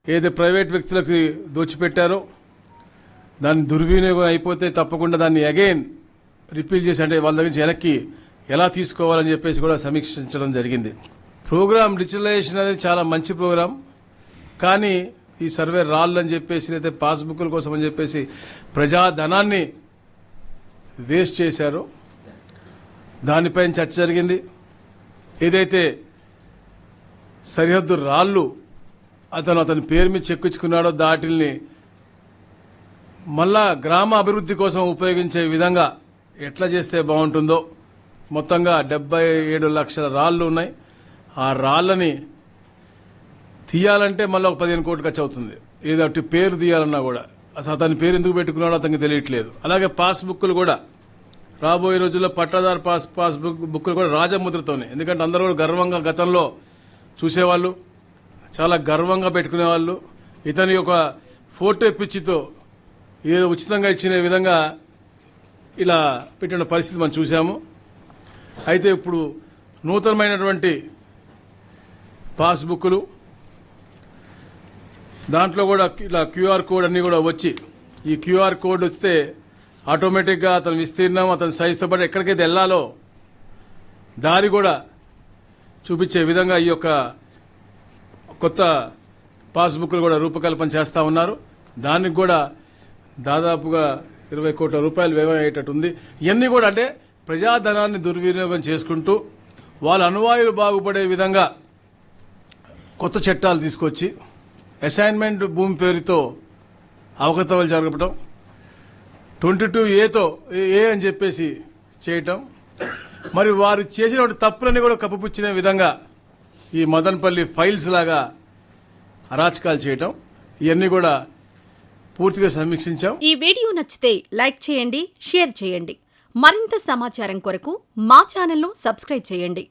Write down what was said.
ఏదైతే ప్రైవేట్ వ్యక్తులకు దోచిపెట్టారో దాన్ని దుర్వినియోగం అయిపోతే తప్పకుండా దాన్ని అగైన్ రిపీల్ చేసి అంటే వాళ్ళ దగ్గర వెనక్కి ఎలా తీసుకోవాలని చెప్పేసి కూడా సమీక్షించడం జరిగింది. ప్రోగ్రామ్ డిజిటలైజేషన్ అనేది చాలా మంచి ప్రోగ్రాం, కానీ ఈ సర్వే రాళ్ళు అని చెప్పేసి లేదా పాస్బుక్ల కోసం అని చెప్పేసి ప్రజాధనాన్ని వేస్ట్ చేశారు. దానిపైన చర్చ జరిగింది. ఏదైతే సరిహద్దు రాళ్ళు అతని పేరు మీద చెక్కించుకున్నాడో దాటిల్ని మళ్ళా గ్రామ అభివృద్ధి కోసం ఉపయోగించే విధంగా ఎట్లా చేస్తే బాగుంటుందో, మొత్తంగా 77 లక్షల రాళ్ళు ఉన్నాయి. ఆ రాళ్ళని తీయాలంటే మళ్ళీ ఒక 15 కోట్లు ఖర్చు అవుతుంది. ఏదో పేరు తీయాలన్నా కూడా అసలు అతని పేరు ఎందుకు పెట్టుకున్నాడో అతనికి తెలియట్లేదు. అలాగే పాస్బుక్లు కూడా రాబోయే రోజుల్లో పట్టాదారు పాస్బుక్లు కూడా రాజముద్రతోనే, ఎందుకంటే అందరూ కూడా గర్వంగా గతంలో చూసేవాళ్ళు, చాలా గర్వంగా పెట్టుకునేవాళ్ళు. ఇతని ఒక ఫోటో పిచ్చితో ఏదో ఉచితంగా ఇచ్చిన విధంగా ఇలా పెట్టిన పరిస్థితి మనం చూసాము. అయితే ఇప్పుడు నూతనమైనటువంటి పాస్బుక్లు దాంట్లో కూడా ఇలా క్యూఆర్ కోడ్ అన్నీ కూడా వచ్చి, ఈ క్యూఆర్ కోడ్ వస్తే ఆటోమేటిక్గా అతని విస్తీర్ణం అతని సైజుతో పాటు ఎక్కడికైతే వెళ్లాలో దారి కూడా చూపించే విధంగా ఈ యొక్క కొత్త పాస్బుక్లు కూడా రూపకల్పన చేస్తూ ఉన్నారు. దానికి కూడా దాదాపుగా 20 కోట్ల రూపాయలు వ్యయం అయ్యేటట్టుంది. ఇవన్నీ కూడా అంటే ప్రజాధనాన్ని దుర్వినియోగం చేసుకుంటూ వాళ్ళ అనువాయులు బాగుపడే విధంగా కొత్త చట్టాలు తీసుకొచ్చి అసైన్మెంట్ భూమి పేరుతో అవకతవలు జరగడం, 22A అని చెప్పేసి చేయటం, మరి వారు చేసిన తప్పులన్నీ కూడా కప్పుపుచ్చిన విధంగా ఈ మదనపల్లి ఫైల్స్ లాగా అరాచకాలు చేయటం, ఇవన్నీ కూడా పూర్తిగా సమీక్షించాం. ఈ వీడియో నచ్చితే లైక్ చేయండి, షేర్ చేయండి. మరింత సమాచారం కొరకు మా ఛానల్ను సబ్స్క్రైబ్ చేయండి.